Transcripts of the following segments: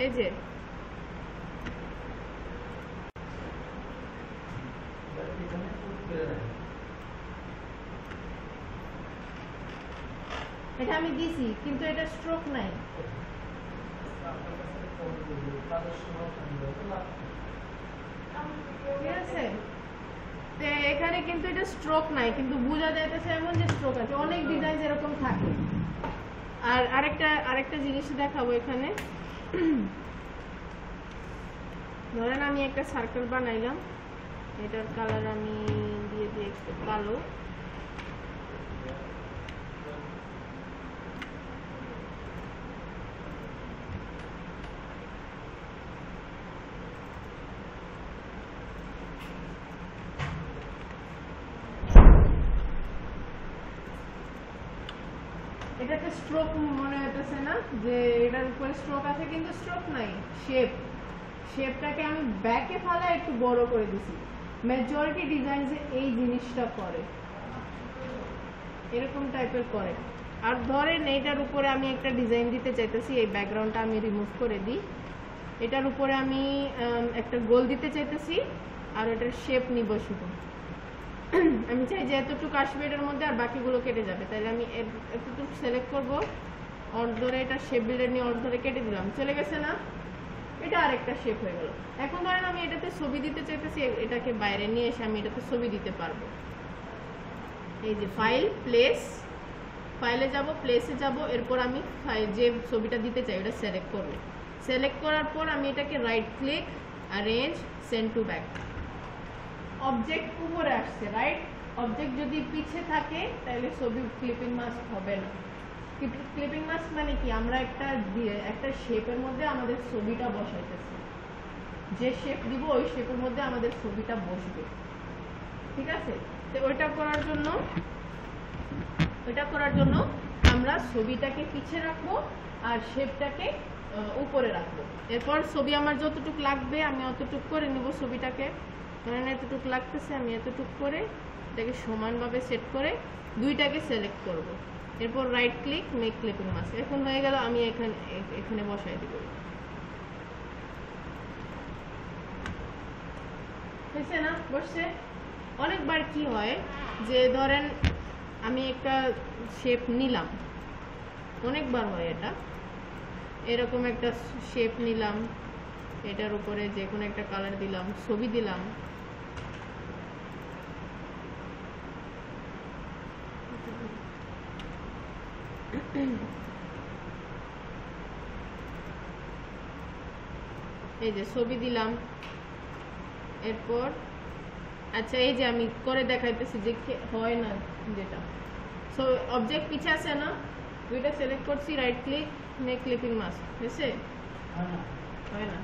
এই যে এটা আমি দিছি কিন্তু এটা স্ট্রোক নাই। ঠিক আছে, এখানে কিন্তু এটা স্ট্রোক নাই, কিন্তু বোঝা যাইতেছে এমন যে স্ট্রোক আছে। অনেক ডিজাইন এরকম থাকে। আর আরেকটা জিনিস দেখাবো এখানে। ধরেন আমি একটা সার্কেল বানাইলাম, এটার কালার আমি দিয়ে দিই একটু কালো। এটাতে স্ট্রোক মনে হইতেছে না যে এটার উপরে স্ট্রোক আছে, কিন্তু স্ট্রোক নাই। শেপটাকে আমি ব্যাকে ফালা একটু বড় করে দিছি। মেজরিটি ডিজাইন যে এই জিনিসটা করে, এরকম টাইপের করে। আর ধরেন এইটার উপরে আমি একটা ডিজাইন দিতে চাইতেছি, এই ব্যাকগ্রাউন্ডটা আমি রিমুভ করে দিই। এটার উপরে আমি একটা গোল দিতে চাইতেছি, আর এটার শেপ নিব শুধু। আমি চাই যে এতটুকু আসবে এটার মধ্যে, আর বাকিগুলো কেটে যাবে। তাহলে আমি এতটুকু সিলেক্ট করবো, অর্ধরে এটা শেপ বিল্ডার নিয়ে অর্ধরে কেটে দিলাম, চলে গেছে না? এটা আরেকটা শেপ হয়ে গেল। এখন ধরেন আমি এটাতে ছবি দিতে চাইতেছি, এটাকে বাইরে নিয়ে এসে আমি এটাতে ছবি দিতে পারবো। এই যে ফাইল, প্লেস, ফাইলে যাব, প্লেসে যাব, এরপর আমি যে ছবিটা দিতে চাই ওটা সিলেক্ট করব। সিলেক্ট করার পর আমি এটাকে right click, arrange, send to back. Object উপরে আসছে, রাইট? অবজেক্ট যদি পিছে থাকে তাহলে ছবি ক্লিপিং মাস্ক হবে না। ক্লিপিং মাস্ক মানে কি, আমরা একটা শেপের মধ্যে আমাদের ছবিটা বসাইতেছি, যে শেপ দিব ওই শেপের মধ্যে আমাদের ছবিটা বসবে। ঠিক আছে, তো ওইটা করার জন্য আমরা ছবিটাকে পিছে রাখবো আর শেপটাকে উপরে রাখবো। এরপর ছবি আমার যতটুকু লাগবে আমি অতটুকু করে নিব। ছবিটাকে ধরেন এতটুকু লাগতেছে, আমি এতটুকু করে এটাকে সমানভাবে সেট করে দুইটাকে সিলেক্ট করব। এরপর right click, make clipping mask. এখন হয়ে গেল, আমি এখানে বসাই দিব। হয়েছে না? বসছে। অনেকবার কি হয় যে ধরেন আমি একটা শেপ নিলাম, অনেকবার হয় এটা, এরকম একটা শেপ নিলাম, এটার উপরে যে কোনো একটা কালার দিলাম, ছবি দিলাম, এই যে ছবি দিলাম। এরপর আচ্ছা, এই যে আমি করে দেখাইতেছি যে হয় না যেটা। সো অবজেক্ট পিছে আছে না, দুইটা সিলেক্ট করছি, right click, make clipping mask. হয়েছে? হয় না।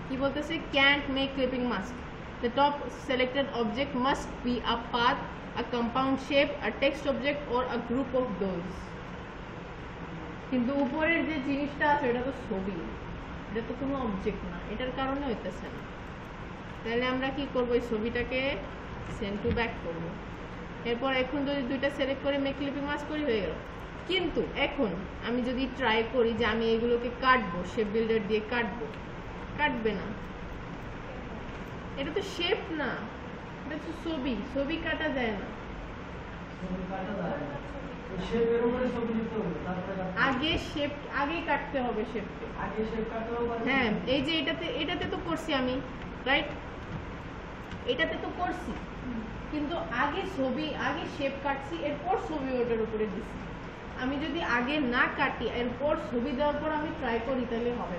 কি বলতেছে? Can't make clipping mask. The top selected object must be a path, a compound shape, a text object or a group of those. কিন্তু উপরের যে জিনিসটা আছে এটা তো ছবি, এটা তো কোনো অবজেক্ট না, এটার কারণে হইতেছে না। তাহলে আমরা কি করব, এই ছবিটাকে সেন্ড টু ব্যাক করব। এরপর এখন যদি দুইটা সিলেক্ট করে মেক ক্লিপিং মাস্ক করি, হয়ে গেল। কিন্তু এখন আমি যদি ট্রাই করি যে আমি এগুলোকে কাটবো, শেপ বিল্ডার দিয়ে কাটবো, কাটবে না। এটা তো শেপ না, এটা তো ছবি, ছবি কাটা যায় না। আগে কাটতে হবে শেপকে। হ্যাঁ, এই যে এটাতে তো করছি আমি, রাইট? এটাতে তো করছি, কিন্তু আগে শেপ কাটছি, এরপর ছবি ওটার উপরে দিছি। আমি যদি আগে না কাটি এরপর ছবি দেওয়ার পর আমি ট্রাই করি, তাহলে হবে।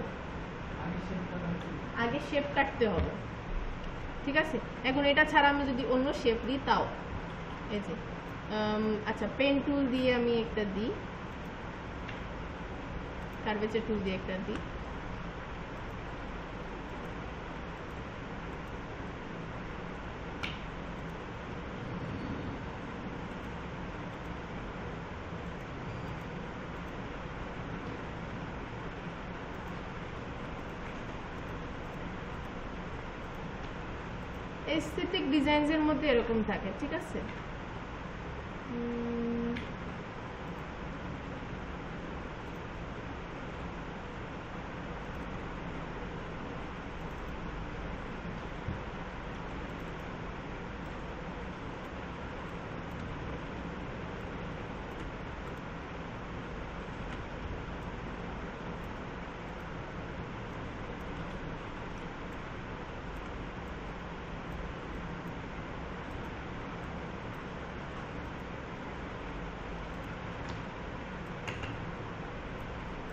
আগে শেপ কাটতে হবে। ঠিক আছে, এখন এটা ছাড়া আমি যদি অন্য শেপ দিই তাও। এই যে আচ্ছা, পেন টুল দিয়ে আমি একটা দিই, কার্ভেচার টুল দিয়ে একটা দিই। এস্থেটিক ডিজাইনসের মধ্যে এরকম থাকে। ঠিক আছে,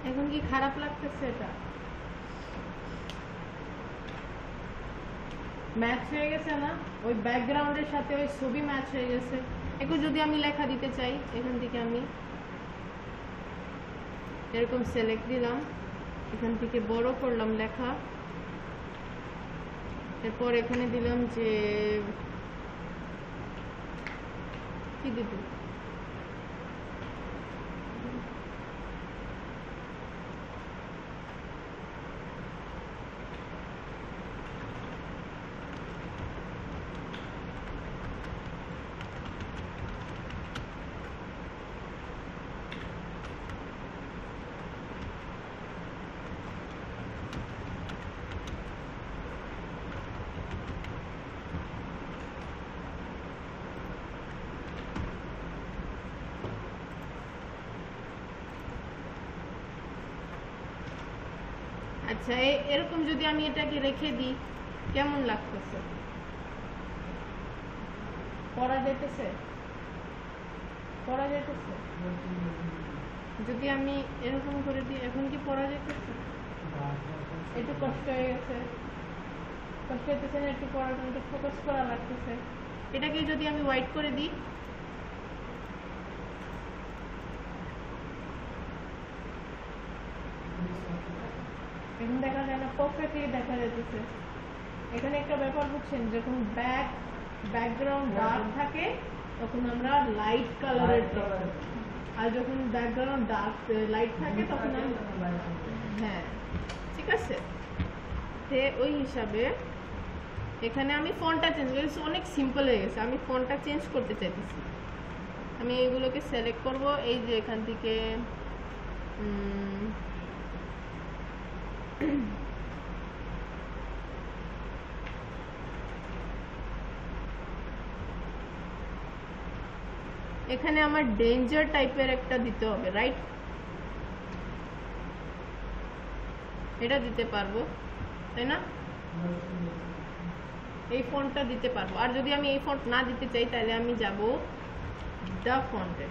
এখন কি খারাপ লাগতেছে? এটা ম্যাচ হয়ে গেছে না? ওই ব্যাকগ্রাউন্ডের সাথে ওই ছবি ম্যাচ হয়ে গেছে। এখন যদি আমি লেখা দিতে চাই, এখান থেকে আমি এরকম সিলেক্ট দিলাম, এখান থেকে বড় করলাম লেখা, এরপর এখানে দিলাম যে কি দিব, আচ্ছা এরকম যদি আমি এটাকে রেখে দিই কেমন লাগতেছে? পড়া যেতেছে? পড়া যেতেছে? যদি আমি এরকম করে দিই এখন কি পড়া যেতেছে? একটু কষ্ট হয়ে গেছে, কষ্ট হইতেছে না? একটু পড়ার একটু ফোকাস করা লাগতেছে। এটাকে যদি আমি হোয়াইট করে দিই, এখন দেখা যায় না? পারফেক্টলি দেখা যাচ্ছে। এখানে একটা ব্যাপার বুঝছেন, যখন ব্যাকগ্রাউন্ড ডার্ক থাকে তখন আমরা লাইট কালারের, আর যখন ব্যাকগ্রাউন্ড ডার্ক লাইট থাকে তখন হ্যাঁ ঠিক আছে। তে ওই হিসাবে এখানে আমি ফন্টটা চেঞ্জ করেছি, অনেক সিম্পল হয়ে গেছে। আমি ফন্টটা চেঞ্জ করতে চাইতেছি, আমি এইগুলোকে সিলেক্ট করব, এই যে এখান থেকে এখানে আমার ডেঞ্জার টাইপের একটা দিতে হবে, রাইট? এটা দিতে পারবো তাই না? এই ফন্টটা দিতে পারবো। আর যদি আমি এই ফন্ট না দিতে চাই তাহলে আমি যাব দা ফন্টে।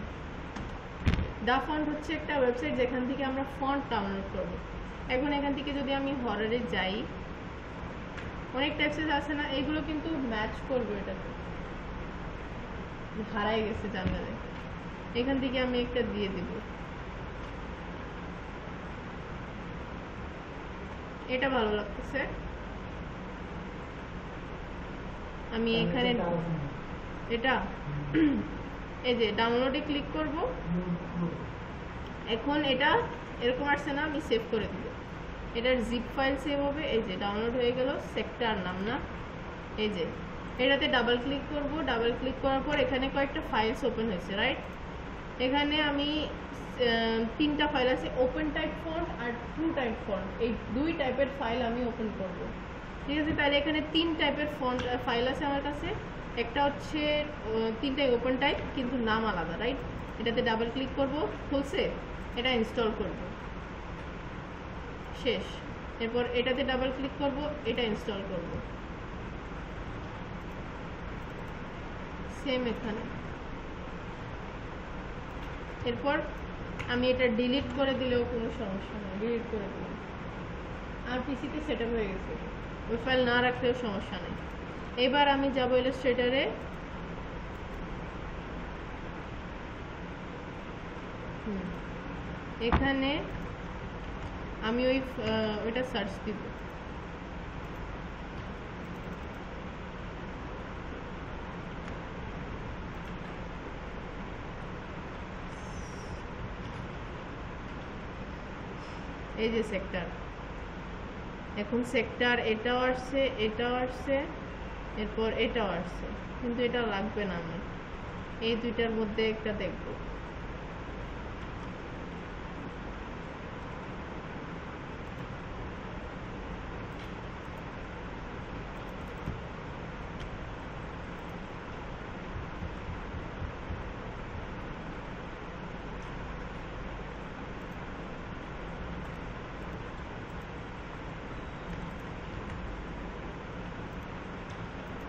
দা ফন্ট হচ্ছে একটা ওয়েবসাইট যেখান থেকে আমরা ফন্ট ডাউনলোড করব। এখন এখান থেকে যদি আমি হররে যাই, অনেক টাইপসের আছে না, এগুলো কিন্তু ম্যাচ করবে এটাতে। হারাই গেছে জানলে, এখান থেকে আমি একটা দিয়ে দিব। এটা ভালো লাগতেছে। আমি এখানে এটা এই যে ডাউনলোডে ক্লিক করব। এখন এটা এরকম আসছে না? আমি সেভ করে দিব। এটার জিপ ফাইল সেভ হবে। এই যে ডাউনলোড হয়ে গেল, সেক্টর নাম না, এই যে এটাতে ডাবল ক্লিক করব। ডাবল ক্লিক করার পর এখানে কয়েকটা ফাইলস ওপেন হয়েছে, রাইট? এখানে আমি তিনটা ফাইল আছে, ওপেন টাইপ ফন্ট আর ট্রু টাইপ ফন্ট, এই দুই টাইপের ফাইল আমি ওপেন করব। ঠিক আছে, তাহলে এখানে তিন টাইপের ফন্ট ফাইল আছে আমার কাছে। একটা হচ্ছে তিনটাই ওপেন টাইপ কিন্তু নাম আলাদা, রাইট? এটাতে ডাবল ক্লিক করব, খুলছে, এটা ইনস্টল করব, শেষ। এরপর এটাতে ডাবল ক্লিক করব, এটা ইনস্টল করব, সেম এখানে। এরপর আমি এটা ডিলিট করে দিলেও কোনো সমস্যা নেই, ডিলিট করে দিলাম, আর পিসিতে সেটআপ হয়ে গেছে। ওই ফাইল না রাখলেও সমস্যা নেই। এবার আমি যাব ইলাস্ট্রেটরে, এখানে আমি ওইটা সার্চ দিব, এই যে সেক্টর। এখন সেক্টর এটাও আসছে, এটাও আসছে, এরপর এটাও আসছে, কিন্তু এটা লাগবে না আমার। এই দুইটার মধ্যে একটা দেখব।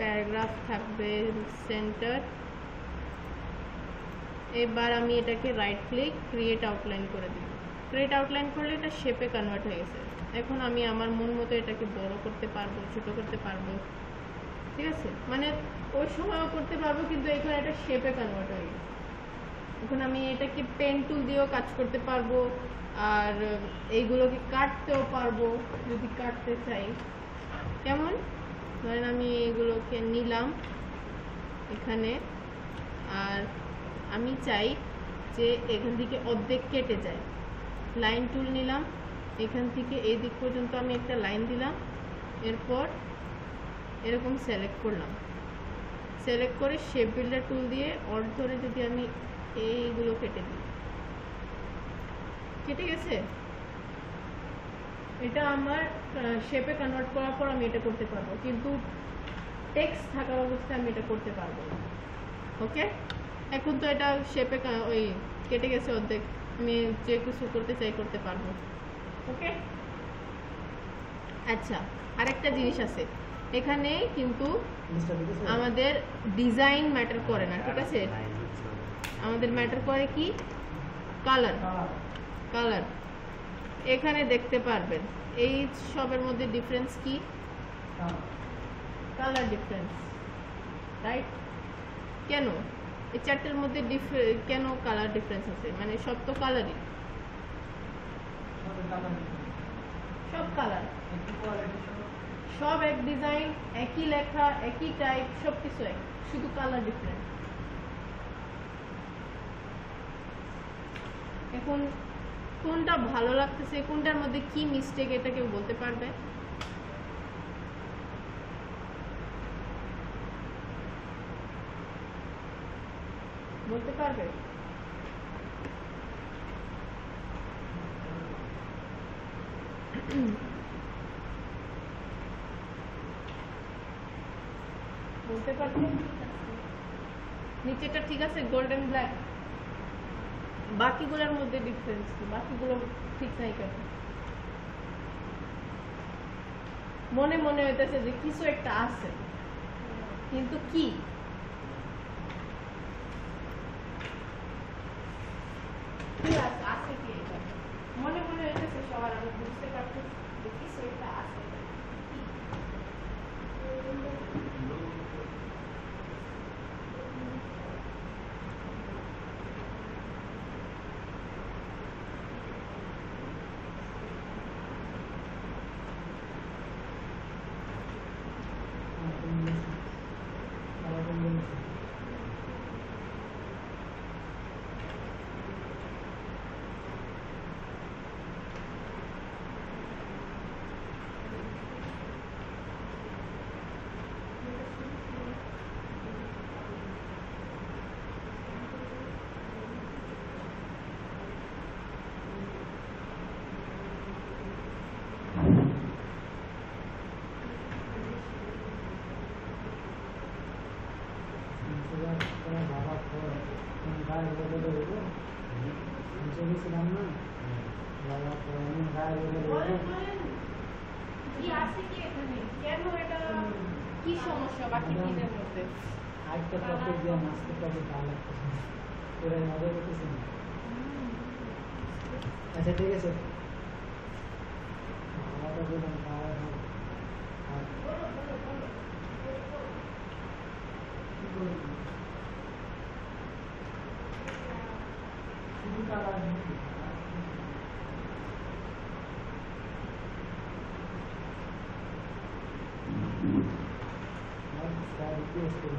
প্যারাগ্রাফ থাকবে সেন্টার। এবার আমি এটাকে রাইট ক্লিক, ক্রিয়েট আউটলাইন করে দিব। ক্রিয়েট আউটলাইন করলে এটা শেপে কনভার্ট হয়ে গেছে। এখন আমি আমার মন মতো এটাকে বড় করতে পারবো, ছোট করতে পারবো, ঠিক আছে? মানে ওই সময়ও করতে পারবো, কিন্তু এখানে এটা শেপে কনভার্ট হয়ে গেছে। এখন আমি এটাকে পেন টুল দিয়েও কাজ করতে পারবো, আর এইগুলোকে কাটতেও পারবো যদি কাটতে চাই। কেমন? ধরেন আমি এগুলোকে নিলাম এখানে, আর আমি চাই যে এখান থেকে অর্ধেক কেটে যায়। লাইন টুল নিলাম, এখান থেকে এই দিক পর্যন্ত আমি একটা লাইন দিলাম, এরপর এরকম সিলেক্ট করলাম। সিলেক্ট করে শেপ বিল্ডার টুল দিয়ে অল্ট ধরে যদি আমি এইগুলো কেটে দিই, কেটে গেছে। এটা আমার শেপে কনভার্ট করার পর আমি এটা করতে পারবো, কিন্তু টেক্সট থাকা অবস্থায় আমি এটা করতে পারবো না। ওকে, এখন তো এটা শেপে ওই কেটে গেছে অর্ধেক, আমি যে কিছু করতে চাই করতে পারবো। ওকে, আচ্ছা, আরেকটা জিনিস আছে এখানে, কিন্তু আমাদের ডিজাইন ম্যাটার করে না, ঠিক আছে? আমাদের ম্যাটার করে কি? কালার। কালার এখানে দেখতে পারবেন এই সবের মধ্যে ডিফারেন্স কি? Colour difference, right? কেন এই চারটের মধ্যে কেন কালার ডিফারেন্স আছে? মানে সব তো কালারই, সব কালার, সব এক ডিজাইন, একই লেখা, একই টাইপ, সবকিছু এক, শুধু কালার ডিফারেন্ট। এখন কোনটা ভালো লাগতেছে, কোনটার মধ্যে কি মিস্টেক, এটা কেউ বলতে পারবে? বলতে পারবে? বলতে পারবে? নিচেটা ঠিক আছে, গোল্ডেন ব্ল্যাক, বাকিগুলোর মধ্যে ডিফারেন্স কি? বাকিগুলো ঠিক নাই কেন? মনে মনে হইতেছে যে কিছু একটা আছে, কিন্তু কি? আছে কি? এটা মনে মনে হইতেছে সবার, আমি বুঝতে পারতেছি যে কিছু একটা আছে। কি সমস্যা বাকি দিনের মধ্যে? আরেকটা টপিক দিয়ে মাস্টার টপিক ভালো লাগতেছে, পুরো মজা করতেছি না। আচ্ছা ঠিক আছে, খাওয়াটা দিলাম, খাওয়া শুধু কালার রিকোয়েস্ট করি।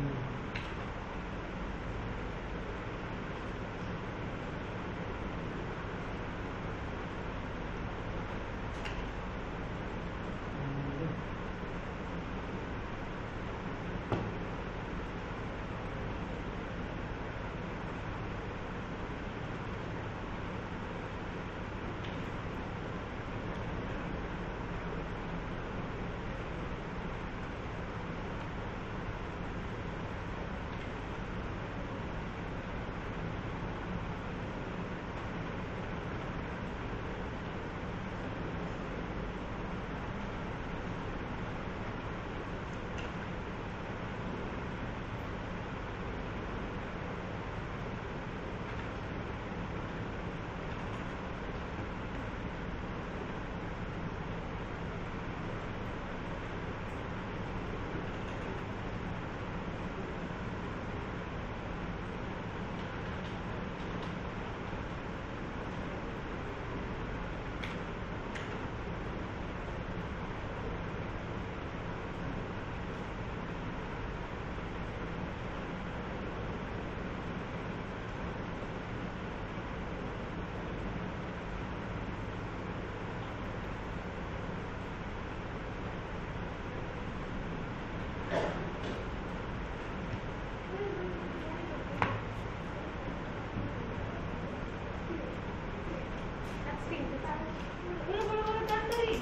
বলো বলো বলো তাড়াতাড়ি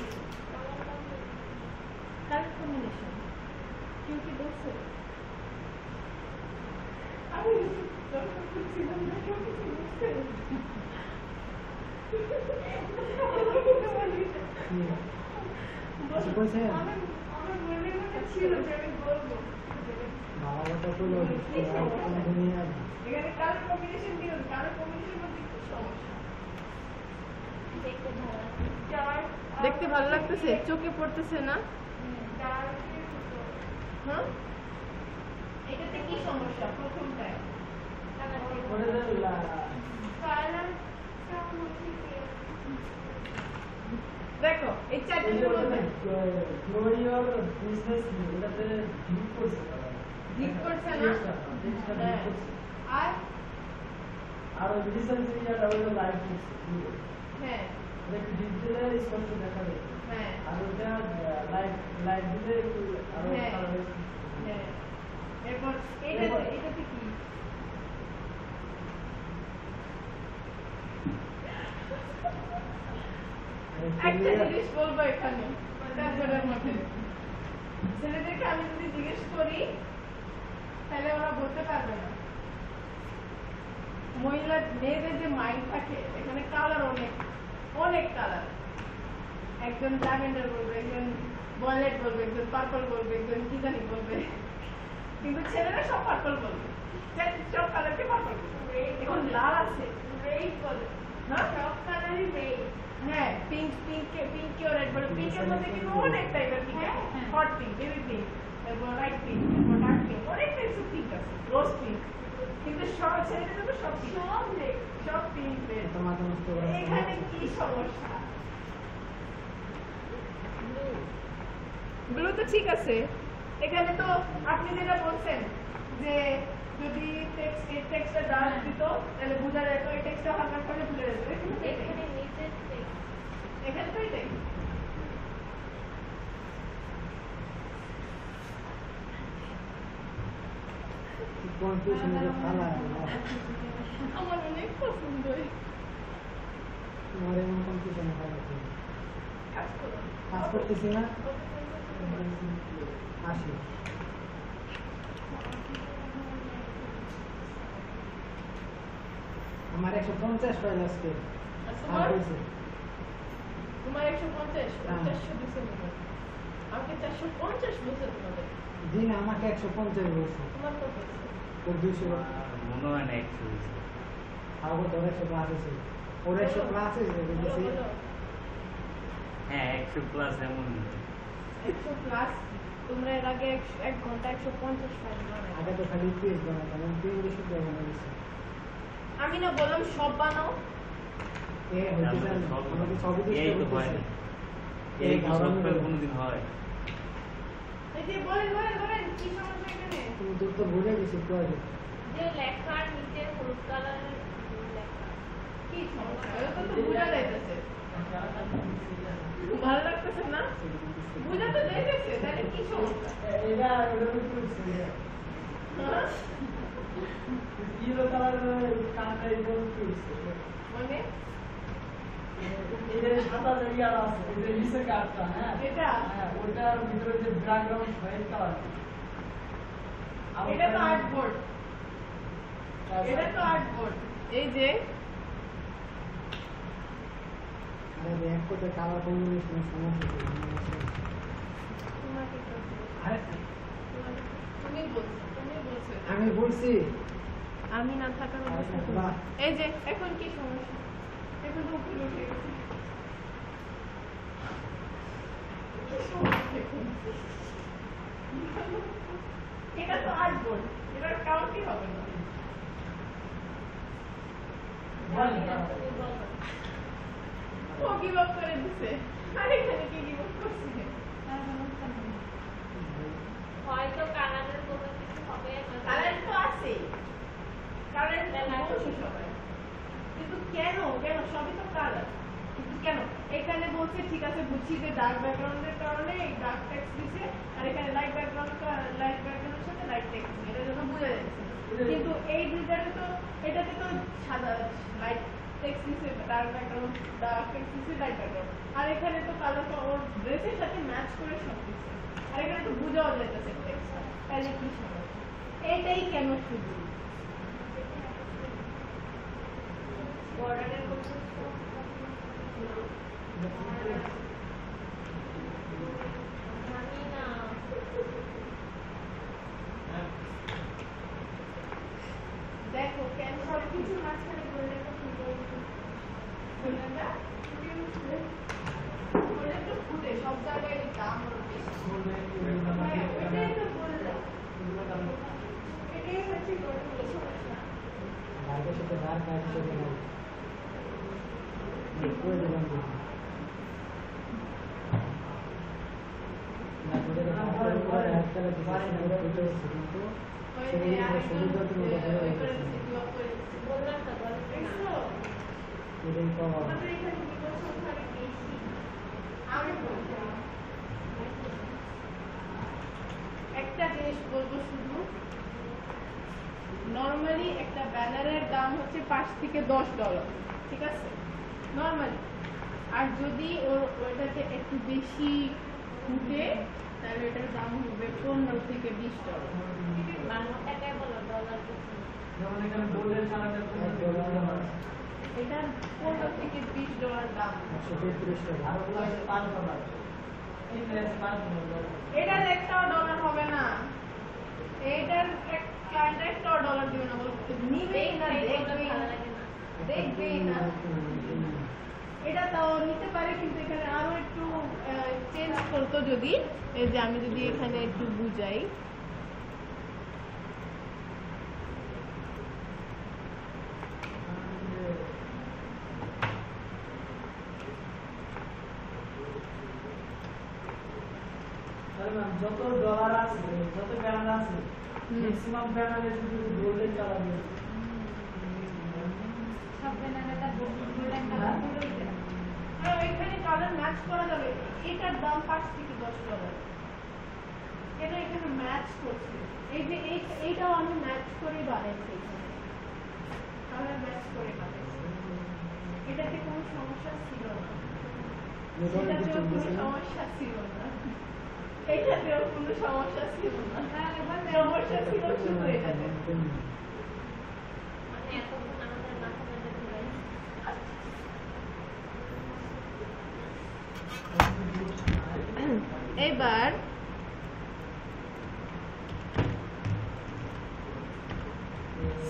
কালার কম্বিনেশন কেউ কি বলছে আমি দরকার করছিলাম না কেউ কিছু বলছে কিছু বলছে? আমার মনে মনে ছিল যে আমি বলবো বাবাটা তো লোক দুনিয়া এখানে কালার কম্বিনেশন দিও কালার কম্বিনেশন মধ্যে কি সমস্যা দেখতে ভালো লাগতেছে চোখে পড়তেছে না হ্যাঁ এটাতে কি সমস্যা প্রথমটায় দেখো এই চারটির মধ্যে ঠিক করছে না হ্যাঁ। আর আর ওই রিসেন্ট এরিয়াটা হলো লাইভ করছে হ্যাঁ একটু ডিটেইলে স্পষ্ট দেখা যায় হ্যাঁ আর ওটা লাইভ লাইভ দিলে একটু আরো হ্যাঁ। ভালো হয় হ্যাঁ এরপর এটাতে কি একটা জিনিস বলবো এখানে তারপরের মধ্যে ছেলেদেরকে আমি যদি জিজ্ঞেস করি তাহলে ওরা বলতে পারবে না মহিলা মেয়েদের যে মাইন্ড থাকে এখানে কালার অনেক অনেক কালার একজন ল্যাভেন্ডার বলবে একজন ভয়েলেট বলবে একজন পার্পল বলবে একজন কি জানি বলবে কিন্তু ছেলেরা সব পার্পল বলবে সব কালারকে পার্পল বলবে এখন লাল আছে রেড বলে না সব কালারই রেড হ্যাঁ পিঙ্ক পিঙ্ক রেড বলে পিঙ্কের মধ্যে কিন্তু অনেক টাইপের পিঙ্ক আছে হট পিঙ্ক বেবি পিঙ্ক তারপর লাইট পিঙ্ক তারপর ডার্ক পিঙ্ক অনেক টাইপের পিঙ্ক আছে রোজ পিঙ্ক কিন্তু সব ছেলেদের তো সব সব পিঙ্ক রেড তোমার নষ্ট করে এখানে কি সমস্যা ব্লু তো ঠিক আছে এখানে তো আপনি যেটা বলছেন যে যদি টেক্সটটা ডার্ক দিত তাহলে বোঝা যেত এই টেক্সটটা হালকা করে ভুলে যেত এখানে নিচে এখানে তো এটাই কনফিউশনের কালার আমার অনেক পছন্দ তোমার এমন কনফিউশনের কালার কাজ করো কাজ করতেছি না আসি আমার 150 ফাইল আজকে আর হয়েছে তোমার 150 400 দিছে আমাকে 450 বলছে তোমাদের জি না আমাকে 150 বলছে তোমার কত আছে ওর 200 মনে হয় না 100 আর ওর 100 প্লাস আছে ওর 100 প্লাস আছে দেখেছি হ্যাঁ 100 প্লাস এমন 100 প্লাস তোমরা এর আগে 1 ঘন্টা 150 ফাইল বানাই আগে তো খালি পেজ বানাতাম আমি পেজ বেশি বানাই দিছি আমি না বললাম সব বানাও এ হইতে চান আমাকে সবই তো এই তো হয় না এই কি সব করে কোনোদিন হয় এই যে বলেন কি সমস্যা এখানে তুমি তো ভুলে গেছি তো আগে যে লেখার নিচে হলুদ কালারের লেখা কি সমস্যা এটা তো বুঝা যাইতেছে ভালো লাগতেছে না বুঝা তো যাইতেছে তাহলে কি সমস্যা এটা ওটা তো করছে হ্যাঁ? ইয়েলো কালারের কানটা একদম করছে মানে এটা সাদা জায়গা আছে এটা নিচে কাটটা হ্যাঁ এটা হ্যাঁ ওটার ভিতরে যে ব্যাকগ্রাউন্ড হোয়াইট কালার এটা তো আর্টবোর্ড এটা তো আর্টবোর্ড এই যে আরে এক কোতে কালার কম্বিনেশন সমস্যা তোমাকে তো আরে তুমি বলছো আমি বলছি আমি না থাকার অবস্থা আরে বাহ। এই যে এখন কি সমস্যা এখন তো উপরে উঠে গেছে কি সমস্যা এখন? এটা তো আর্টবোর্ড এটার কাউন্টই হবে না ও গিভ আপ করে দিছে আর এখানে কি গিভ আপ করছে হয়তো কালারের কোনো কিছু হবে কারেন্ট তো আছে কারেন্ট বলছে সবাই কিন্তু কেন কেন সবই তো কালার কিন্তু কেন এখানে বলছে ঠিক আছে বুঝছি যে ডার্ক ব্যাকগ্রাউন্ডের কারণে এই ডার্ক টেক্সট দিছে আর এখানে লাইট ব্যাকগ্রাউন্ডের সাথে লাইট টেক্সট এটার জন্য বোঝা যাচ্ছে কিন্তু এই দুইটাতে তো এটাতে তো সাদা লাইট টেক্সিসে ডার্ক ব্যাকগ্রাউন্ড, ডার্ক টেক্সিসে লাইট ব্যাকগ্রাউন্ড। আর এখানে তো কালারটা ওর ড্রেসের সাথে ম্যাচ করে সব দিচ্ছে। আর এখানে তো বোঝাও যাইতেছে টেক্সটটা, তাহলে কি সমস্যা? এটাই কেন শুধু বর্ডারের মধ্যে জানি না। দেখো কেন সব কিছু মাঝখানে বললে তো সুন্দর বললেন না? বললেন তো ফুটে সব জায়গায় এর দাম হলো বেশি। হ্যাঁ, ওইটাই তো বললাম। এটাই হচ্ছে বড় সমস্যা। লাইটের সাথে ডার্ক লাইটের সাথে লাইট করে দিলাম দেখি না করে ডার্ক কালার দিতে কিন্তু ওই সেগুলো যে আরেকজন সুবিধা তুমি দেখা ওই করে যাচ্ছে দিচ্ছে, block করে দিচ্ছে। বললাম না, বললাম না। দেখছো? এটাই পাওয়া আমাদের এখানে বিপদ সংখ্যা অনেক বেশি। আমি বললাম একটা জিনিস বলবো শুধু, নরমালি একটা ব্যানারের দাম হচ্ছে $5 থেকে $10, ঠিক আছে, নরমালি। আর যদি ওইটাতে একটু বেশি ফুটে তাহলে এটার দাম হবে $15 থেকে $20। বাংলা টাকায় বলো, ডলার বলছি না। যেমন এখানে বোর্ডের কালারটা এটার $15 থেকে $20 দাম। 133 টাকা আর ওগুলো আছে $5 $5 এটার একটাও ডলার হবে না, এটার ক্লায়েন্ট একটাও ডলার দিবে না, বলতে নিবেই না, দেখবেই ভালো না, লাগে না। দেখবেই না। এটা তাও নিতে পারে, কিন্তু এখানে আরো একটু চেঞ্জ করতো যদি, এই যে আমি যদি এখানে একটু বুঝাই, যত ডলার আছে যত ব্যানার আছে ম্যাক্সিমাম ব্যানারে শুধু গোল্ডেন কালার সব ব্যানারটা গোল্ডেন কালার পুরোই দেয়। আর এখানে কালার ম্যাচ করা যাবে। এটার দাম $5 থেকে $10, এটা এখানে ম্যাচ করছে। এই যে এইটাও আমি ম্যাচ করে বানাইছি, এখানে কালার ম্যাচ করে বানাইছি, এটাতে কোনো সমস্যা ছিল না, এটাতেও কোনো সমস্যা ছিল না, এটাতেও কোনো সমস্যা ছিল না, সমস্যা ছিল শুধু এটাতে। মানে এতক্ষণ আমাদের মাথা ব্যথা ছিল। এবার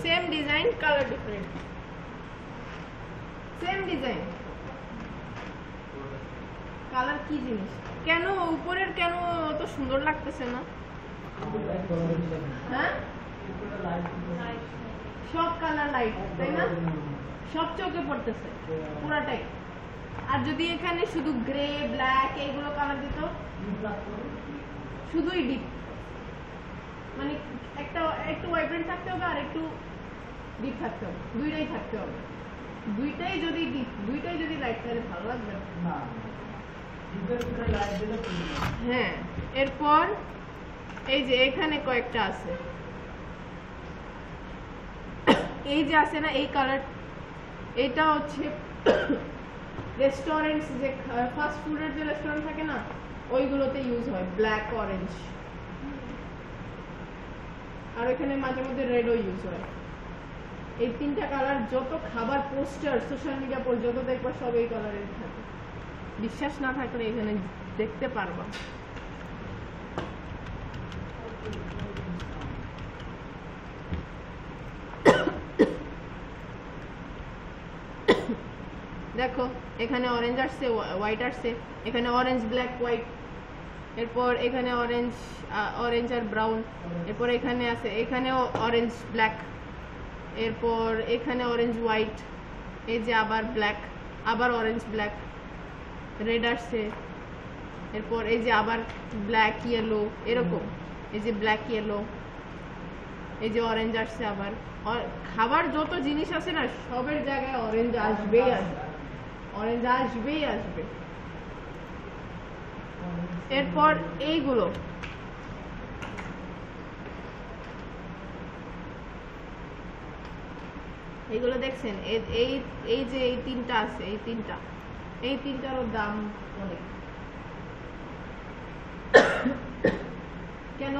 same design, colour different, same design, colour কি জিনিস, কেন উপরের কেন অত সুন্দর লাগতেছে না? হ্যাঁ, সব কালার লাইট, তাই না? সব চোখে পড়তেছে পুরাটাই। আর যদি এখানে শুধু গ্রে, ব্ল্যাক এইগুলো কালার দিত, শুধুই ডিপ, মানে একটা একটু ভাইব্রেন্ট থাকতে হবে আর একটু ডিপ থাকতে হবে, দুইটাই থাকতে হবে। দুইটাই যদি ডিপ, দুইটাই যদি লাইট, তাহলে ভালো লাগবে না। হ্যাঁ, এরপর এই যে এখানে কয়েকটা আছে, এই যে আছে না এই কালার, এটা হচ্ছে রেস্টুরেন্ট, যে ফাস্ট ফুডের যে রেস্টুরেন্ট থাকে না, ওইগুলোতে ইউজ হয়, ব্ল্যাক, অরেঞ্জ, আর এখানে মাঝে মধ্যে রেডও ইউজ হয়। এই তিনটা কালার যত খাবার পোস্টার সোশ্যাল মিডিয়া পর যত দেখবা সব এই কালারের থাকে। বিশ্বাস না থাকলে এখানে দেখতে পারবা। দেখো এখানে অরেঞ্জ আসছে, হোয়াইট আসছে, এখানে অরেঞ্জ, ব্ল্যাক, হোয়াইট, এরপর এখানে অরেঞ্জ, অরেঞ্জ আর ব্রাউন, এরপর এখানে আছে, এখানেও অরেঞ্জ, ব্ল্যাক, এরপর এখানে অরেঞ্জ, হোয়াইট, এই যে আবার ব্ল্যাক, আবার অরেঞ্জ, ব্ল্যাক, রেড আসছে, এরপর এই যে আবার ব্ল্যাক, ইয়েলো, এরকম, এই যে ব্ল্যাক, ইয়েলো, এই যে অরেঞ্জ আসছে আবার। খাবার যত জিনিস আছে না, সবের জায়গায় অরেঞ্জ আসবেই আসবে, অরেঞ্জ আসবেই আসবে। এরপর এইগুলো, এইগুলো দেখছেন এই এই যে এই তিনটা আছে, এই তিনটারও দাম অনেক। কেন?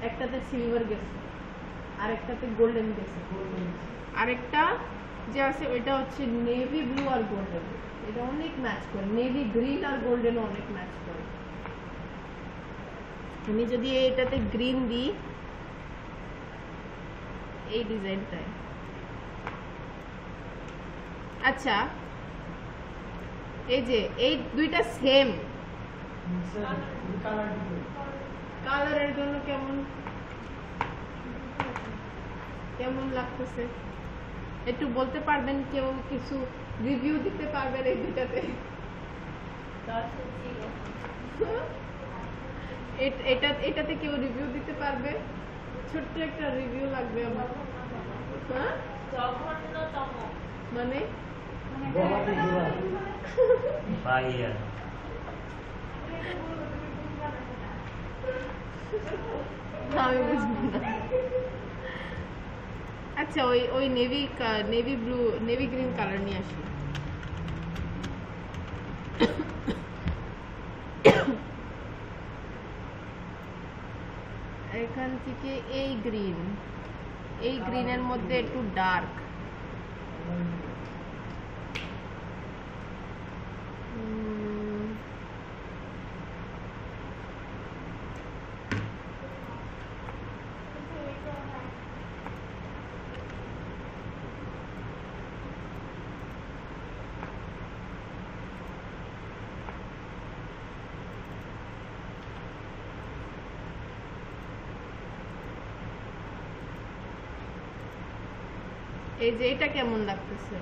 একটাতে সিলভার গেছে, আরেকটাতে গোল্ডেন গেছে, আরেকটা যে আছে ওইটা হচ্ছে নেভি ব্লু আর গোল্ডেন, এটা অনেক ম্যাচ করে, নেভি গ্রিন আর গোল্ডেন অনেক ম্যাচ করে। আমি যদি এটাতে গ্রিন দিই, এই ডিজাইনটায়, আচ্ছা এই যে এই দুইটা সেম কালারের জন্য কেমন কেমন লাগতেছে একটু বলতে পারবেন? কেউ কিছু রিভিউ দিতে পারবেন এই দুইটাতে? এটাতে কেউ রিভিউ দিতে পারবে? ছোট্ট একটা রিভিউ লাগবে আমার। হ্যাঁ, মানে আমি বুঝবো না। আচ্ছা ওই ওই navy blue navy green colour নিয়ে আসি। এখান থেকে এই গ্রিনের মধ্যে একটু ডার্ক, এই যে এটা কেমন লাগতেছে?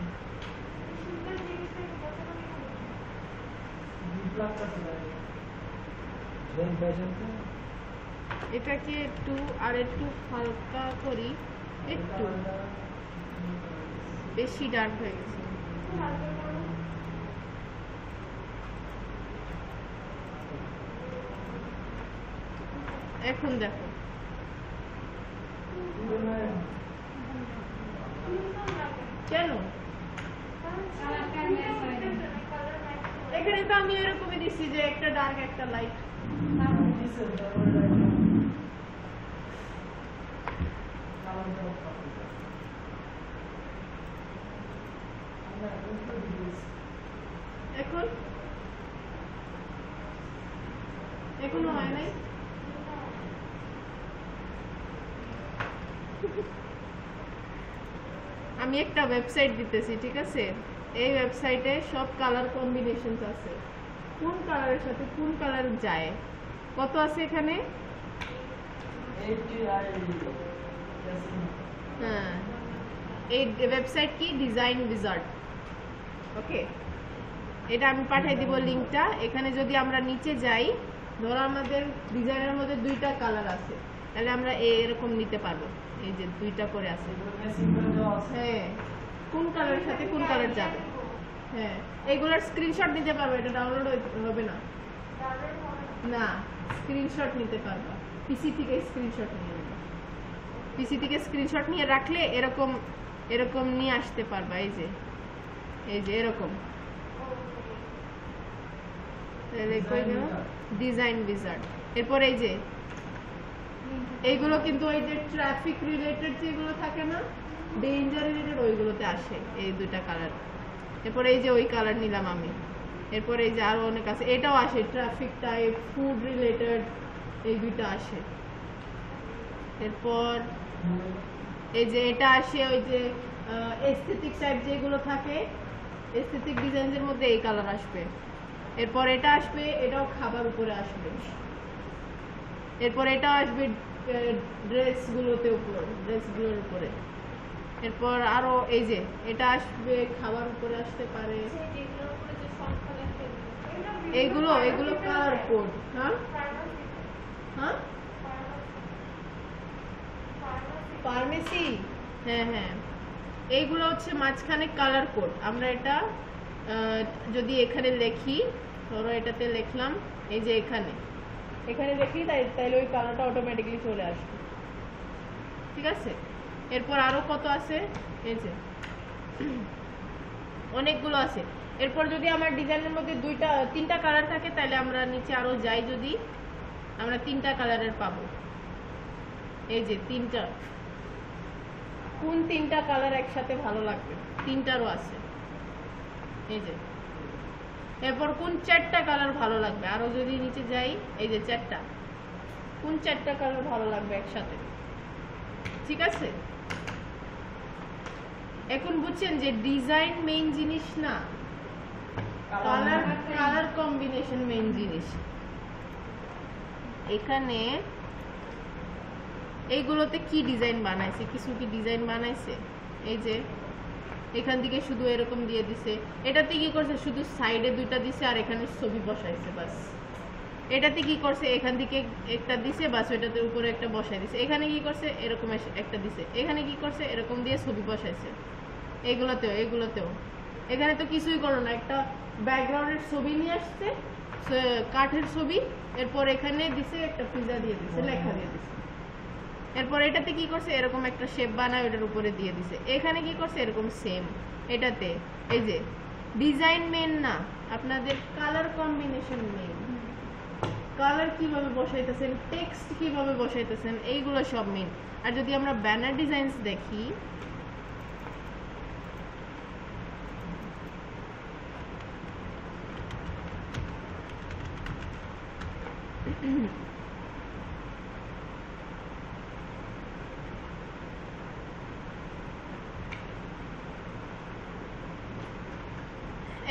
এটাকে একটু আর একটু হালকা করি, একটু বেশি ডার্ক হয়ে গেছে। এখন দেখো কেন এখানে তো আমি এরকমই দিচ্ছি যে একটা ডার্ক একটা লাইট। এখন এখনো হয় নাই? আমি একটা ওয়েবসাইট দিতেছি, ঠিক আছে? এই ওয়েবসাইটে সব কালার কম্বিনেশনস আছে, কোন কালারের সাথে কোন কালার যায়, কত আছে এখানে? হ্যাঁ, এই ওয়েবসাইট কি? Design wizard. ওকে, এটা আমি পাঠিয়ে দিব লিংকটা। এখানে যদি আমরা নিচে যাই, ধরো আমাদের ডিজাইনের মধ্যে দুইটা কালার আছে, তাহলে আমরা এরকম নিতে পারবো। এই যে দুইটা করে আছে, হ্যাঁ, কোন কালারের সাথে কোন কালার যাবে। হ্যাঁ, এইগুলোর স্ক্রিনশট নিতে পারবো, এটা ডাউনলোড হবে না, না স্ক্রিনশট নিতে পারবা, পিসি থেকে স্ক্রিনশট নিয়ে নেবে। পিসি থেকে স্ক্রিনশট নিয়ে রাখলে এরকম এরকম নিয়ে আসতে পারবা। এই যে এরকম ডিজাইন উইজার্ড। এরপর এই যে এইগুলো কিন্তু ওই যে ট্রাফিক রিলেটেড যেগুলো থাকে না, ডেঞ্জার রিলেটেড, ওইগুলোতে আসে এই দুইটা কালার। এরপর এই যে ওই কালার নিলাম আমি। এরপর এই যে আরো অনেক আছে, এটাও আসে ট্রাফিক টাইপ, ফুড রিলেটেড, এই দুইটা আসে। এরপর এই যে এটা আসে ওই যে এস্থেটিক টাইপ যেগুলো থাকে, এস্থেটিক ডিজাইনের মধ্যে এই কালার আসবে। এরপর এটা আসবে, এটাও খাবার উপরে আসবে। এরপর এটা আসবে ড্রেসগুলোর উপরে। এরপর আরো এই যে এটা আসবে খাবার উপরে আসতে পারে। এগুলো কালার কোড। হ্যাঁ হ্যাঁ, ফার্মেসি, হ্যাঁ হ্যাঁ, এইগুলো হচ্ছে মাঝখানে কালার কোড। আমরা এটা যদি এখানে লিখি, ধরো এটাতে লিখলাম, এই যে এখানে লিখি, তাইলে ওই কালারটা অটোমেটিক্যালি চলে আসবে, ঠিক আছে? এরপর আরো কত আছে, এই যে অনেকগুলো আছে। এরপর যদি আমার ডিজাইনের মধ্যে তিনটা কালার থাকে তাহলে আমরা নিচে আরো যাই, যদি আমরা তিনটা কালারের পাবো। এই যে তিনটা, কোন তিনটা কালার একসাথে ভালো লাগবে, তিনটারও আছে। এই যে এরপর কোন চারটা কালার ভালো লাগবে, আরো যদি নিচে যাই, এই যে চারটা, কোন চারটা কালার ভালো লাগবে একসাথে, ঠিক আছে। এখন বুঝছেন যে ডিজাইন মেইন জিনিস না, কালার কম্বিনেশন মেইন জিনিস। এখানে এইগুলোতে কি ডিজাইন বানাইছে, কিছু কি ডিজাইন বানাইছে, এই যে এখান থেকে শুধু এরকম দিয়ে দিছে। এটাতে কি করছে, শুধু সাইডে দুইটা দিছে আর এখানে ছবি বসাইছে বাস। এটাতে কি করছে, এখান থেকে একটা দিছে বাস, ওইটাতে উপরে একটা বসাই দিছে। এখানে কি করছে, এরকম একটা দিছে। এখানে কি করছে, এরকম দিয়ে ছবি বসাইছে। এগুলোতেও এখানে তো কিছুই করো না, একটা ব্যাকগ্রাউন্ডের ছবি নিয়ে আসছে, কাঠের ছবি, এরপর এখানে দিছে একটা পিজা দিয়ে দিছে, লেখা দিয়ে দিছে। এরপর এটাতে কি করছে, এরকম একটা শেপ বানায় ওটার উপরে দিয়ে দিছে। এখানে কি করছে, এরকম সেম। এটাতে এই যে ডিজাইন মেন না, আপনাদের কালার কম্বিনেশন মেন। কালার কিভাবে বসাইতেছেন, টেক্সট কিভাবে বসাইতেছেন, এইগুলো সব মেন। আর যদি আমরা ব্যানার ডিজাইনস দেখি,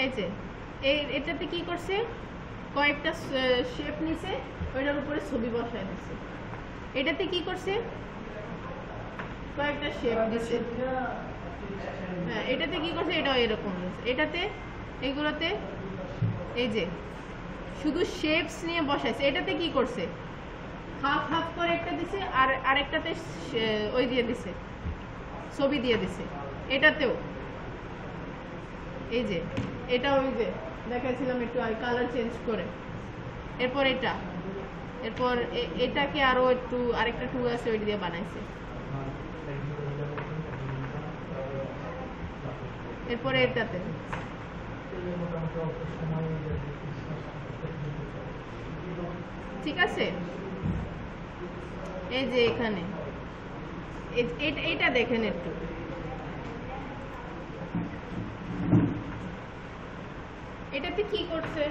এই যে এটাতে কি করছে, কয়েকটা শেপ নিছে, ওইটার উপরে ছবি বসায় দিছে। এটাতে কি করছে, কয়েকটা শেপ দিছে। হ্যাঁ, এটাতে কি করছে, এটাও এরকম দিছে। এটাতে এইগুলোতে এই যে শুধু শেপস নিয়ে বসাইছে। এটাতে কি করছে, হাফ হাফ করে একটা দিছে, আর আরেকটাতে ওই দিয়ে দিছে, ছবি দিয়ে দিছে। এটাতেও এই যে এটা ওই যে দেখাইছিলাম একটু কালার চেঞ্জ করে। এরপর এরপর এটাকে আরো একটু আরেকটা টুল আছে, ওই দিয়ে বানাইছে। এরপর এটাতে ঠিক আছে। এই যে এখানে এটা দেখেন একটু, এটাতে কি করছে,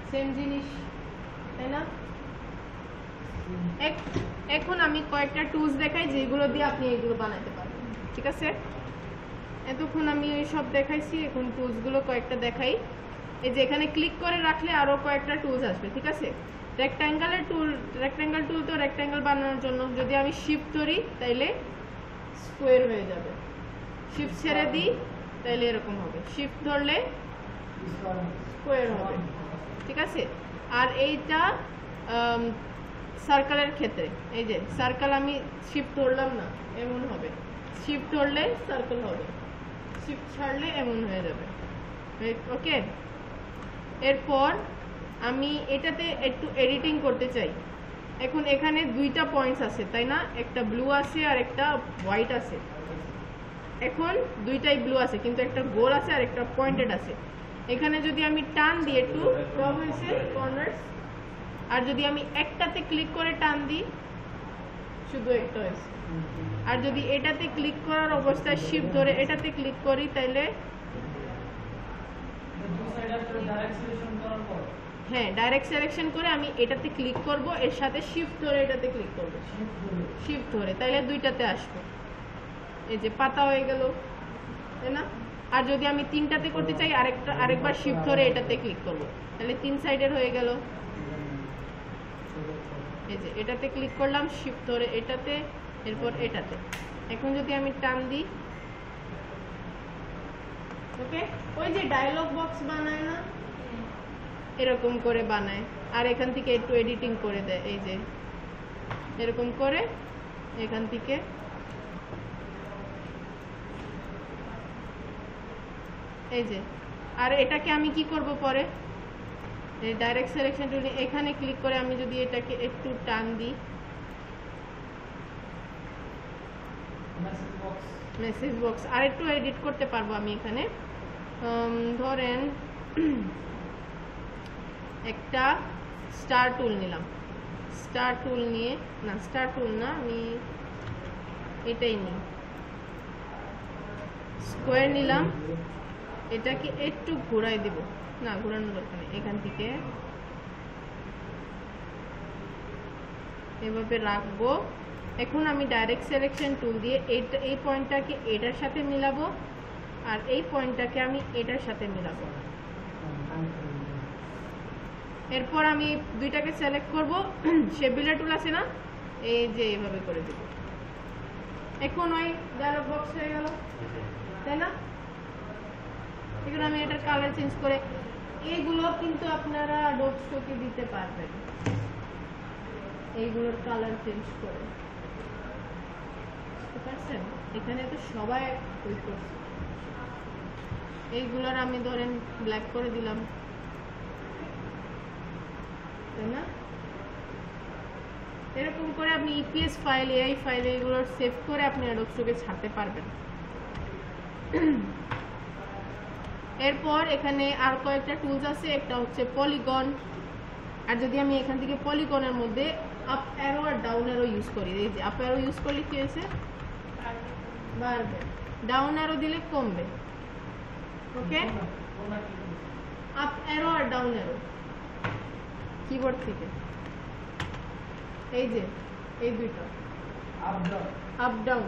সেম জিনিস, তাই না? এখন আমি কয়েকটা টুলস দেখাই যেগুলো দিয়ে আপনি এগুলো বানাতে পারবেন, ঠিক আছে। এতক্ষণ আমি এই সব দেখাইছি, এখন টুলস গুলো কয়েকটা দেখাই। এই যে এখানে ক্লিক করে রাখলে আরো কয়েকটা টুলস আসবে, ঠিক আছে। রেক্ট্যাঙ্গেল টুল তো রেক্ট্যাঙ্গেল বানানোর জন্য, যদি আমি শিফট ধরি তাইলে স্কোয়ার হয়ে যাবে, শিফট ছেড়ে দিই তাইলে এরকম হবে, শিফট ধরলে স্কোয়ার হবে, ঠিক আছে। আর এইটা সার্কেলের ক্ষেত্রে, এই যে সার্কেল আমি শিফট ধরলাম না, এমন হবে, শিফট ধরলে সার্কেল হবে, শিফট ছাড়লে এমন হয়ে যাবে, ওকে। এরপর আমি এটাতে একটু এডিটিং করতে চাই। এখন এখানে দুইটা পয়েন্টস আছে, তাই না, একটা ব্লু আছে আর একটা হোয়াইট আছে। এখন দুইটাই ব্লু আছে, কিন্তু একটা গোল আছে আর একটা পয়েন্টেড আছে। এখানে যদি আমি টান দিয়ে একটু ড্র হয়েছে কর্নার্স, আর যদি আমি একটাতে ক্লিক করে টান দিই শুধু একটা হয়েছে। আর যদি এটাতে ক্লিক করার অবস্থায় শিফট ধরে এটাতে ক্লিক করি তাইলে হ্যাঁ, ডাইরেক্ট সিলেকশন করে আমি এটাতে ক্লিক করব, এর সাথে শিফট ধরে এটাতে ক্লিক করব, শিফট ধরে, তাইলে দুইটাতে আসবে। এই যে পাতা হয়ে গেল, তাই না। আর যদি আমি তিনটাতে করতে চাই, আরেকবার শিফট ধরে এটাতে ক্লিক করব, তাহলে তিন সাইডের হয়ে গেল। এই যে এটাতে ক্লিক করলাম, শিফট ধরে এটাতে, এরপর এটাতে। এখন যদি আমি টান দিই, ওকে, ওই যে ডায়লগ বক্স বানায় না, এরকম করে বানায়। আর এখান থেকে একটু এডিটিং করে দেয়, এই যে এরকম করে এখান থেকে এই যে। আর এটাকে আমি কি করব পরে, ডাইরেক্ট সিলেকশন টুল এখানে ক্লিক করে আমি যদি এটাকে একটু টান দিই, মেসেজ বক্স আর একটু এডিট করতে পারবো আমি এখানে। ধরেন একটা স্টার টুল নিলাম, স্টার টুল নিয়ে না, স্টার টুল না, আমি এটাই নিই, স্কোয়ার নিলাম, এটাকে একটু ঘোরাই দিব, না ঘোরানোর দরকার নেই, এখান থেকে এভাবে রাখবো। এখন আমি ডাইরেক্ট সিলেকশন টুল দিয়ে এই পয়েন্টটাকে এটার সাথে মিলাবো আর এই পয়েন্টটাকে আমি এটার সাথে মিলাবো। এরপর আমি দুইটাকে সিলেক্ট করব, শেপ বিল্ডার টুল আছে না, এই যে এইভাবে করে দেব। এখন ওই ডায়লগ বক্স হয়ে গেল, তাই না? এখন আমি এটার কালার চেঞ্জ করে, এইগুলো কিন্তু আপনারা ডট স্ট্রোকে দিতে পারবেন, এইগুলোর কালার চেঞ্জ করে, বুঝতে পারছেন? এখানে তো সবাই ওই করছে। এইগুলোর আমি ধরেন ব্ল্যাক করে দিলাম, তাই না? এরকম করে আপনি ইপিএস ফাইল, এআই ফাইল এগুলোর সেভ করে আপনি অ্যাডোব স্টোকে ছাড়তে পারবেন। এরপর এখানে আর কয়েকটা টুলস আছে, একটা হচ্ছে পলিগন। আর যদি আমি এখান থেকে পলিগনের মধ্যে আপ অ্যারো আর ডাউন অ্যারো ইউজ করি, এই যে আপ অ্যারো ইউজ করলে কি হয়েছে, বাড়বে, ডাউন অ্যারো দিলে কমবে। ওকে, আপ অ্যারো আর ডাউন অ্যারো কিবোর্ড থেকে, এই যে এই দুইটা আপ ডাউন,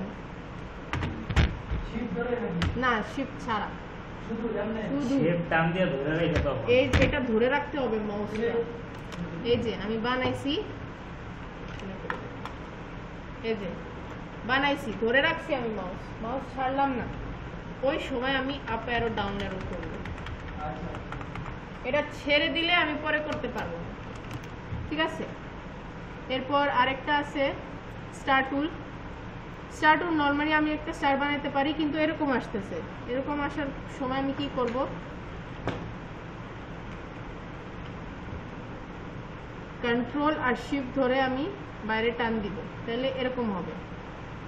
শিফট ধরে নাকি না শিফট ছাড়া, শুধু এমনি শুধু শেপ টান দিয়ে ধরে রেখে দাও। এই এটা ধরে রাখতে হবে মাউসটা। এই যে আমি বানাইছি, এই যে বানাইছি, ধরে রাখছি আমি মাউস, মাউস ছাড়লাম না, ওই সময় আমি আপ অ্যারো ডাউন অ্যারো করব। আচ্ছা এটা ছেড়ে দিলে আমি পরে করতে পারবো না, ঠিক আছে? এরপর আরেকটা আছে স্টার টুল। স্টার টুল নর্মালি আমি একটা স্টার বানাতে পারি, কিন্তু এরকম আসতেছে, এরকম আসার সময় আমি কি করব, কন্ট্রোল আর শিফট ধরে আমি বাইরে টান দিব, তাহলে এরকম হবে,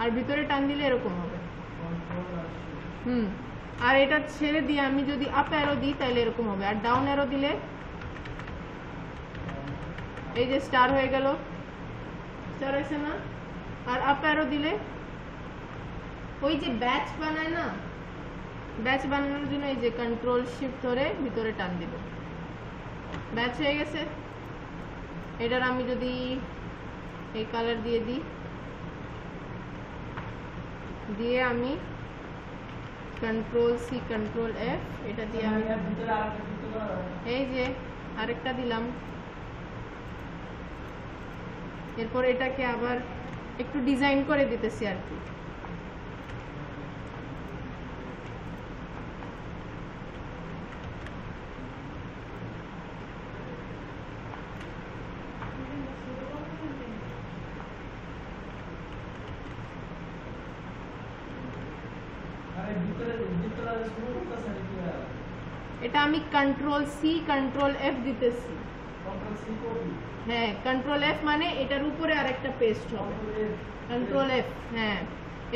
আর ভিতরে টান দিলে এরকম হবে। কন্ট্রোল আর শিফট আর এটা ছেড়ে দিয়ে আমি যদি আপ অ্যারো দিই তাহলে এরকম হবে, আর ডাউন অ্যারো দিলে এই যে স্টার হয়ে গেল, স্টার হয়েছে না? আর আপ অ্যারো দিলে ওই যে ব্যাচ বানায় না, ব্যাচ বানানোর জন্য এই যে কন্ট্রোল শিফট ধরে ভিতরে টান দিব, ব্যাচ হয়ে গেছে। এটার আমি যদি এই কালার দিয়ে দিই, দিয়ে আমি কন্ট্রোল সি কন্ট্রোল এফ, এটা দিয়ে আমি এর ভিতরে আরেকটা যুক্ত করা হবে এই যে আরেকটা দিলাম। এরপর এটাকে আবার একটু ডিজাইন করে দিতেছি আর কি। মানে ভিতরে ভিতরে শুরু করতেছে নাকি এটা আমি কন্ট্রোল সি কন্ট্রোল এফ দিতেছি। কন্ট্রোল সি কপি হ্যাঁ, কন্ট্রোল এফ মানে এটার উপরে আরেকটা পেস্ট হবে, কন্ট্রোল এফ। হ্যাঁ,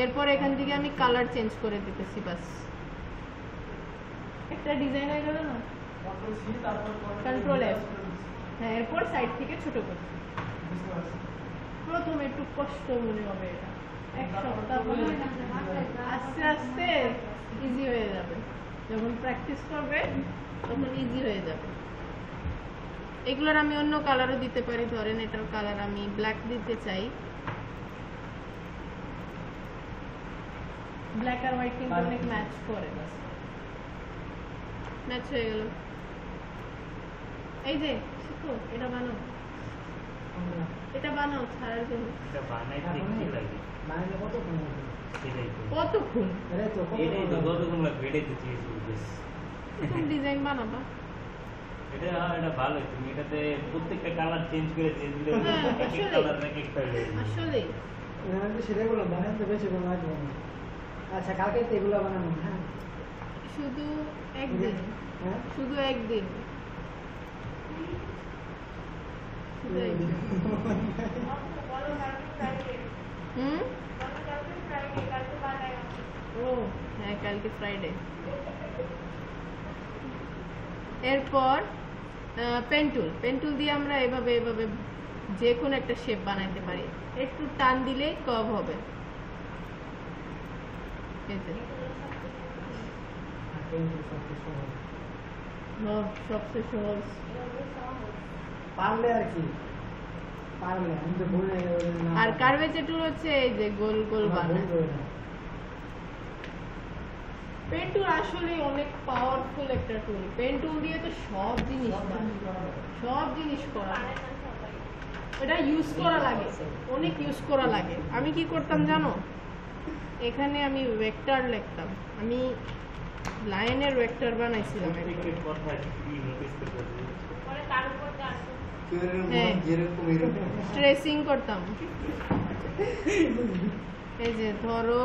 এরপর এখান থেকে আমি কালার চেঞ্জ করে দিতেছি, বাস একটা ডিজাইন হয়ে গেল না। কন্ট্রোল সি তারপর Control F হ্যাঁ, এরপর সাইড থেকে ছোট করছি। বুঝতে পারছি প্রথমে একটু কষ্ট মনে হবে, এটা এক সপ্তাহ পরে আস্তে আস্তে ইজি হয়ে যাবে, যখন প্র্যাকটিস করবে তখন ইজি হয়ে যাবে। এগুলোর আমি অন্য কালারও দিতে পারি, ধরেন এটার কালার আমি ব্ল্যাক দিতে চাই, ব্ল্যাক আর হোয়াইট কিন্তু অনেক ম্যাচ করে, ম্যাচ হয়ে গেল। এই যে শিখো, এটা বানাও, এটা বানাও ছাড়ার জন্য এটা বানাইতে কি লাগে? বানাইলে কতক্ষণ লাগবে? সেটাই তো। কতক্ষণ এটাই তো এটাই তো কতক্ষণ লাগবে, এটাই তো চেয়েছি বেশ। এরকম ডিজাইন বানাবা। এটা ভালো, তুমি এটাতে প্রত্যেকটা কালার চেঞ্জ করে দিয়ে দিলে হ্যাঁ, এক এক আসলেই। কালার এক এক হয়ে যাবে। আসলেই আমি তো সেটাই বললাম, বানাইতে বেশি কোনো লাগবে না। আচ্ছা, কালকে তো এগুলো বানাবো, হ্যাঁ? শুধু একদিন, হ্যাঁ? শুধু একদিন, শুধু একদিন। বলো কালকে ফ্রাইডে, হুম, বলো কালকে ফ্রাইডে, কালকে বানায়। ও হ্যাঁ, কালকে ফ্রাইডে। এরপর পেন্টুল দিয়ে আমরা এভাবে এভাবে যে কোনো একটা শেপ বানাইতে পারি। একটু টান দিলেই কার্ভ হবে। এই যে সবচেয়ে সহজ। পারলে আর কি, পারলে আমি তো বলে আর কার্ভেচার টুল হচ্ছে এই যে গোল গোল বানায়। পেন টুল আসলে অনেক পাওয়ারফুল একটা টুল। পেন টুল দিয়ে তো সব জিনিস করা যায়। এটা ইউজ করা লাগে, অনেক ইউজ করা লাগে। আমি কি করতাম জানো, এখানে আমি ভেক্টর লিখতাম। আমি লাইনের ভেক্টর বানাইছিলাম। প্রত্যেকের কথা কি নোটিস করতে হবে। পরে তার উপর গান হ্যাঁ, ট্রেসিং করতাম। এই যে ধরো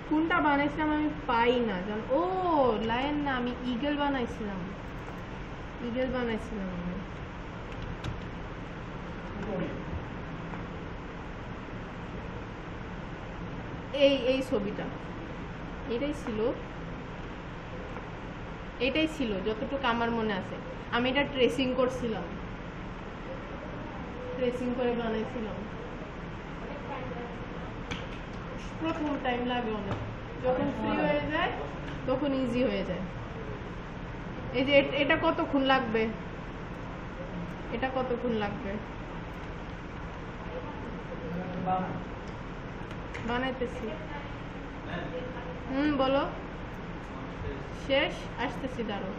কোনটা বানাইছিলাম আমি পাই না জানো। ও লায়ন না, আমি ইগল বানাইছিলাম। আমি এই ছবিটা এটাই ছিল যতটুকু আমার মনে আছে। আমি এটা ট্রেসিং করছিলাম, ট্রেসিং করে বানাইছিলাম। প্রথম টাইম লাগে অনেক, যখন ফ্রি হয়ে যায় তখন ইজি হয়ে যায়। এই যে এটা কতক্ষণ লাগবে, বানাইতেছি। বলো। শেষ, আসতেছি, দাঁড়ো।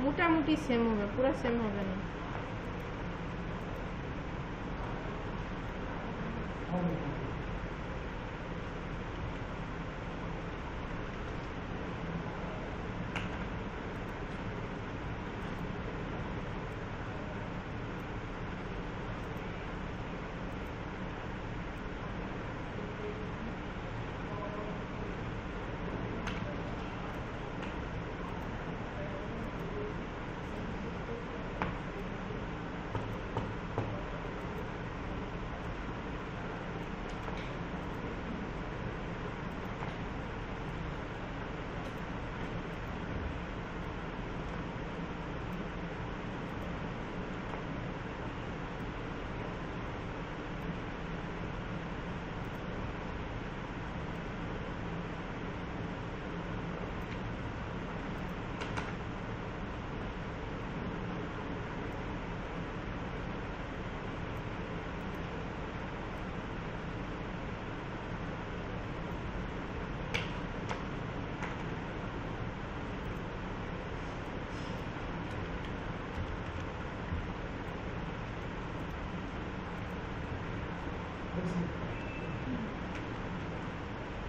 মোটামুটি সেম হবে, পুরো সেম হবে না।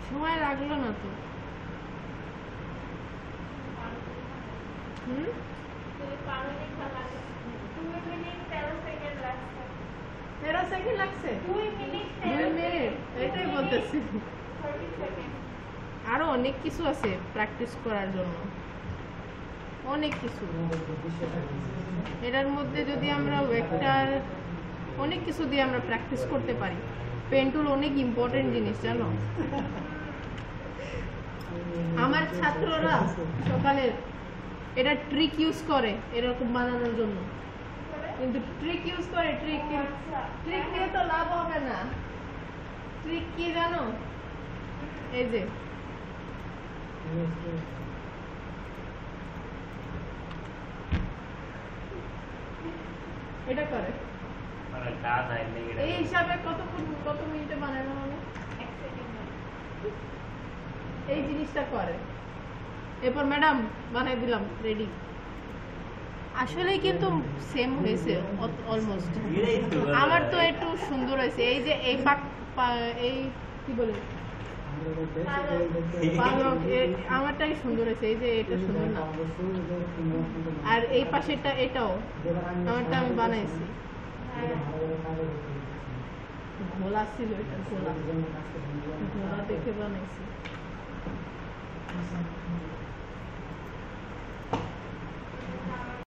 সময় লাগলো না তো। তেরো সেকেন্ড লাগছে, 2 মিনিট, এটাই বলতেছি। আরো অনেক কিছু আছে প্র্যাকটিস করার জন্য, অনেক কিছু। এটার মধ্যে যদি আমরা ভেক্টর অনেক কিছু দিয়ে আমরা প্র্যাকটিস করতে পারি। পেন টুল অনেক ইম্পর্টেন্ট জিনিস জানো। আমার ছাত্ররা সকালে এটা ট্রিক ইউজ করে এরকম বানানোর জন্য, কিন্তু ট্রিক ইউজ করে, ট্রিক দিয়ে তো লাভ হবে না। ট্রিক কি জানো? এই যে এটা করে মানে কাজ হয় না এটা। এই হিসাবে কত মিনিটে বানানো হবে? এই জিনিসটা করে। এরপর ম্যাডাম বানাই দিলাম, রেডি। আসলেই কিন্তু সেম হয়েছে অলমোস্ট। এটাই তো ভালো। আমার তো একটু সুন্দর হয়েছে। এই যে এই এই কি বলে পালক, আমারটাই সুন্দর হয়েছে। এই যে এটা সুন্দর না, আর এই পাশেরটা এটাও আমারটা আমি বানাইছি। ঘোলা ছিল, এটা ঘোলা দেখে বানাইছি।